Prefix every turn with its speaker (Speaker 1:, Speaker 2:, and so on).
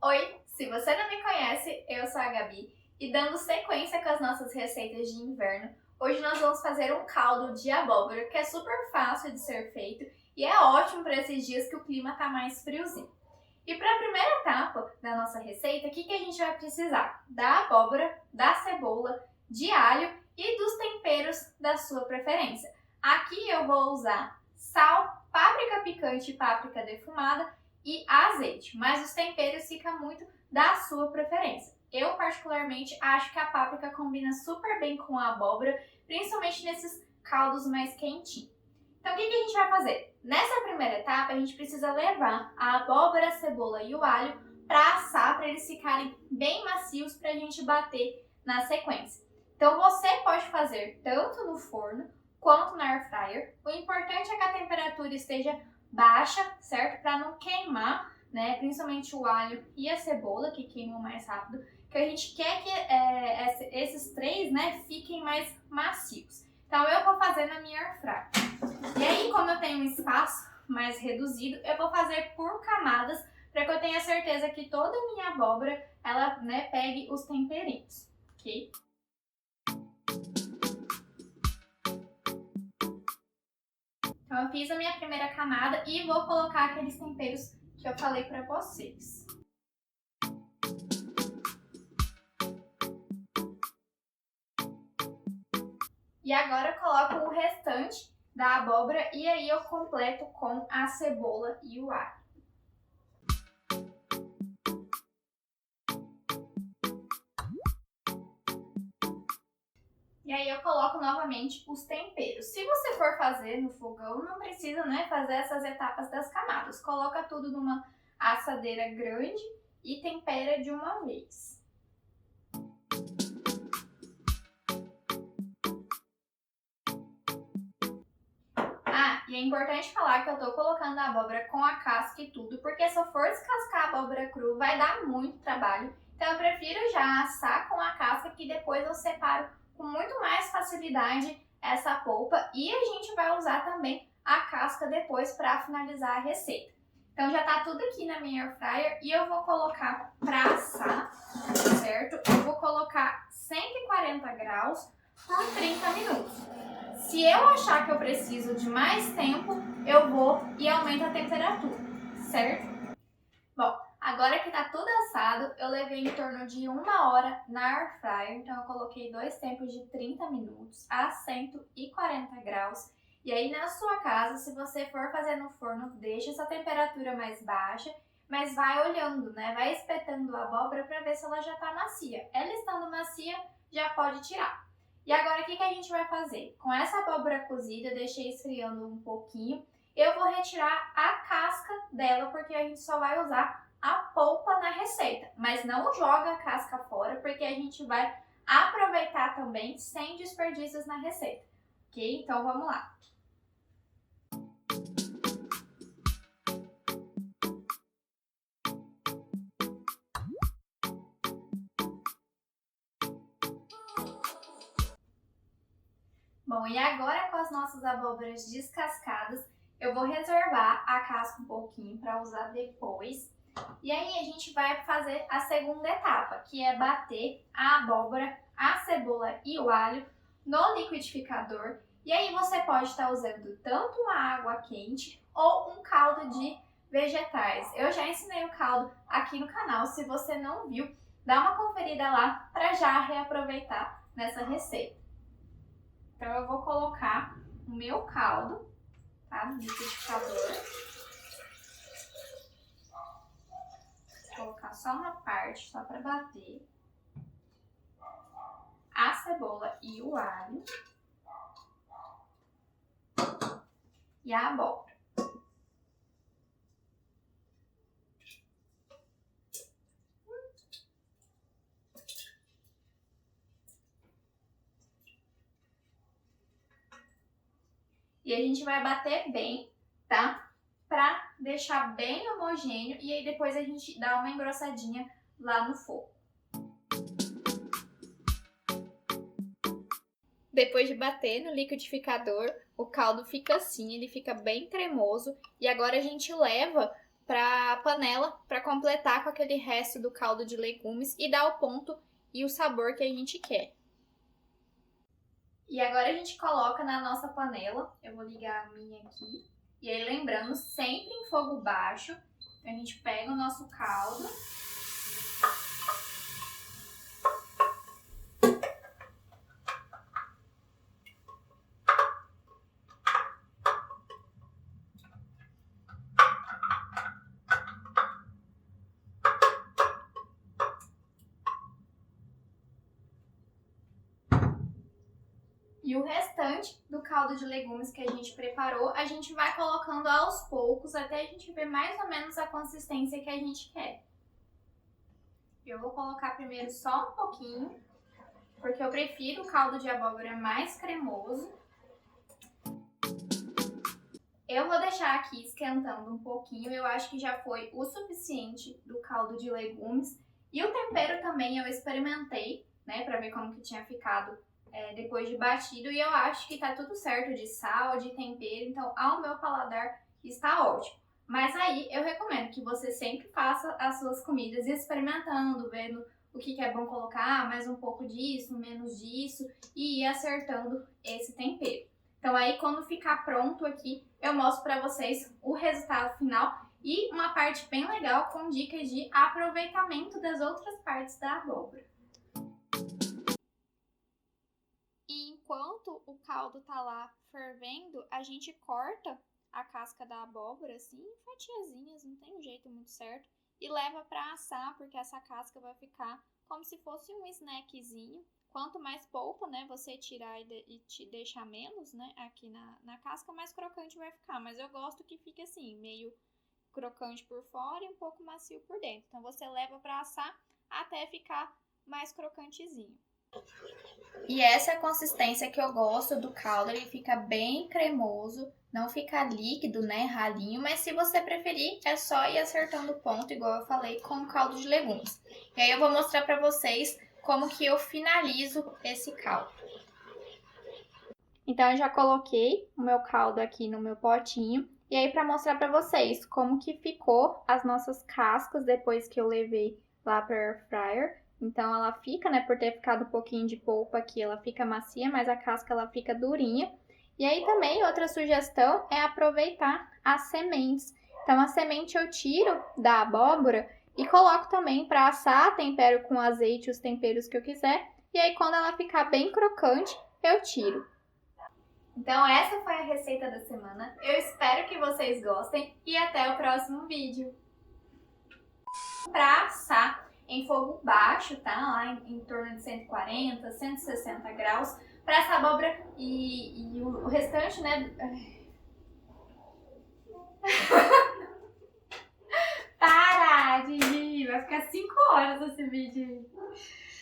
Speaker 1: Oi, se você não me conhece, eu sou a Gabi e dando sequência com as nossas receitas de inverno, hoje nós vamos fazer um caldo de abóbora que é super fácil de ser feito e é ótimo para esses dias que o clima está mais friozinho. E para a primeira etapa da nossa receita, o que a gente vai precisar? Da abóbora, da cebola, de alho e dos temperos da sua preferência. Aqui eu vou usar sal, páprica picante e páprica defumada e azeite, mas os temperos ficam muito da sua preferência. Eu particularmente acho que a páprica combina super bem com a abóbora, principalmente nesses caldos mais quentinhos. Então o que a gente vai fazer? Nessa primeira etapa a gente precisa levar a abóbora, a cebola e o alho para assar, para eles ficarem bem macios para a gente bater na sequência. Então você pode fazer tanto no forno quanto na air fryer. O importante é que a temperatura esteja baixa, certo? Para não queimar, né? Principalmente o alho e a cebola, que queimam mais rápido. Que a gente quer que esses três, né, fiquem mais macios. Então eu vou fazer na minha air fryer. E aí, como eu tenho um espaço mais reduzido, eu vou fazer por camadas para que eu tenha certeza que toda a minha abóbora, ela, né, pegue os temperinhos, ok? Então eu fiz a minha primeira camada e vou colocar aqueles temperos que eu falei para vocês. E agora eu coloco o restante da abóbora e aí eu completo com a cebola e o alho. E aí eu coloco novamente os temperos. Se você for fazer no fogão, não precisa, né, fazer essas etapas das camadas. Coloca tudo numa assadeira grande e tempera de uma vez. E é importante falar que eu tô colocando a abóbora com a casca e tudo, porque se eu for descascar a abóbora crua vai dar muito trabalho. Então eu prefiro já assar com a casca, que depois eu separo com muito mais facilidade essa polpa. E a gente vai usar também a casca depois para finalizar a receita. Então já tá tudo aqui na minha air fryer e eu vou colocar para assar, certo? Eu vou colocar 140 graus por 30 minutos. Se eu achar que eu preciso de mais tempo, eu vou e aumento a temperatura, certo? Bom, agora que tá tudo assado, eu levei em torno de 1 hora na air fryer, então eu coloquei 2 tempos de 30 minutos a 140 graus. E aí na sua casa, se você for fazer no forno, deixa essa temperatura mais baixa, mas vai olhando, né? Vai espetando a abóbora para ver se ela já tá macia. Ela estando macia, já pode tirar. E agora o que a gente vai fazer? Com essa abóbora cozida, eu deixei esfriando um pouquinho, eu vou retirar a casca dela, porque a gente só vai usar a polpa na receita. Mas não joga a casca fora, porque a gente vai aproveitar também sem desperdícios na receita, ok? Então vamos lá. Bom, e agora com as nossas abóboras descascadas, eu vou reservar a casca um pouquinho para usar depois. E aí a gente vai fazer a segunda etapa, que é bater a abóbora, a cebola e o alho no liquidificador. E aí você pode estar usando tanto uma água quente ou um caldo de vegetais. Eu já ensinei o caldo aqui no canal, se você não viu, dá uma conferida lá para já reaproveitar nessa receita. Então eu vou colocar o meu caldo, tá, no liquidificador. Vou colocar só uma parte, só para bater. A cebola e o alho. E a abóbora. E a gente vai bater bem, tá? Pra deixar bem homogêneo e aí depois a gente dá uma engrossadinha lá no fogo. Depois de bater no liquidificador, o caldo fica assim, ele fica bem cremoso. E agora a gente leva pra panela para completar com aquele resto do caldo de legumes e dar o ponto e o sabor que a gente quer. E agora a gente coloca na nossa panela, eu vou ligar a minha aqui, e aí lembrando, sempre em fogo baixo, a gente pega o nosso caldo. E o restante do caldo de legumes que a gente preparou, a gente vai colocando aos poucos até a gente ver mais ou menos a consistência que a gente quer. Eu vou colocar primeiro só um pouquinho, porque eu prefiro o caldo de abóbora mais cremoso. Eu vou deixar aqui esquentando um pouquinho, eu acho que já foi o suficiente do caldo de legumes. E o tempero também eu experimentei, né, pra ver como que tinha ficado depois de batido. E eu acho que tá tudo certo de sal, de tempero, então ao meu paladar está ótimo. Mas aí eu recomendo que você sempre faça as suas comidas experimentando, vendo o que é bom colocar, mais um pouco disso, menos disso, e ir acertando esse tempero. Então aí quando ficar pronto aqui, eu mostro pra vocês o resultado final e uma parte bem legal com dicas de aproveitamento das outras partes da abóbora. E enquanto o caldo tá lá fervendo, a gente corta a casca da abóbora assim em fatiazinhas, não tem um jeito muito certo, e leva pra assar, porque essa casca vai ficar como se fosse um snackzinho. Quanto mais polpa, né, você tirar e te deixar menos, né, aqui na casca, mais crocante vai ficar. Mas eu gosto que fique assim, meio crocante por fora e um pouco macio por dentro. Então você leva pra assar até ficar mais crocantezinho. E essa é a consistência que eu gosto do caldo, ele fica bem cremoso, não fica líquido, né, ralinho, mas se você preferir, é só ir acertando o ponto, igual eu falei, com o caldo de legumes. E aí eu vou mostrar pra vocês como que eu finalizo esse caldo. Então eu já coloquei o meu caldo aqui no meu potinho, e aí pra mostrar pra vocês como que ficou as nossas cascas depois que eu levei lá pra air fryer. Então ela fica, né, por ter ficado um pouquinho de polpa aqui, ela fica macia, mas a casca ela fica durinha. E aí também outra sugestão é aproveitar as sementes. Então a semente eu tiro da abóbora e coloco também para assar, tempero com azeite os temperos que eu quiser. E aí quando ela ficar bem crocante, eu tiro. Então essa foi a receita da semana. Eu espero que vocês gostem e até o próximo vídeo. Para assar em fogo baixo, tá? Lá em torno de 140, 160 graus. Para essa abóbora e o restante, né? Para, Didi! Vai ficar 5 horas esse vídeo.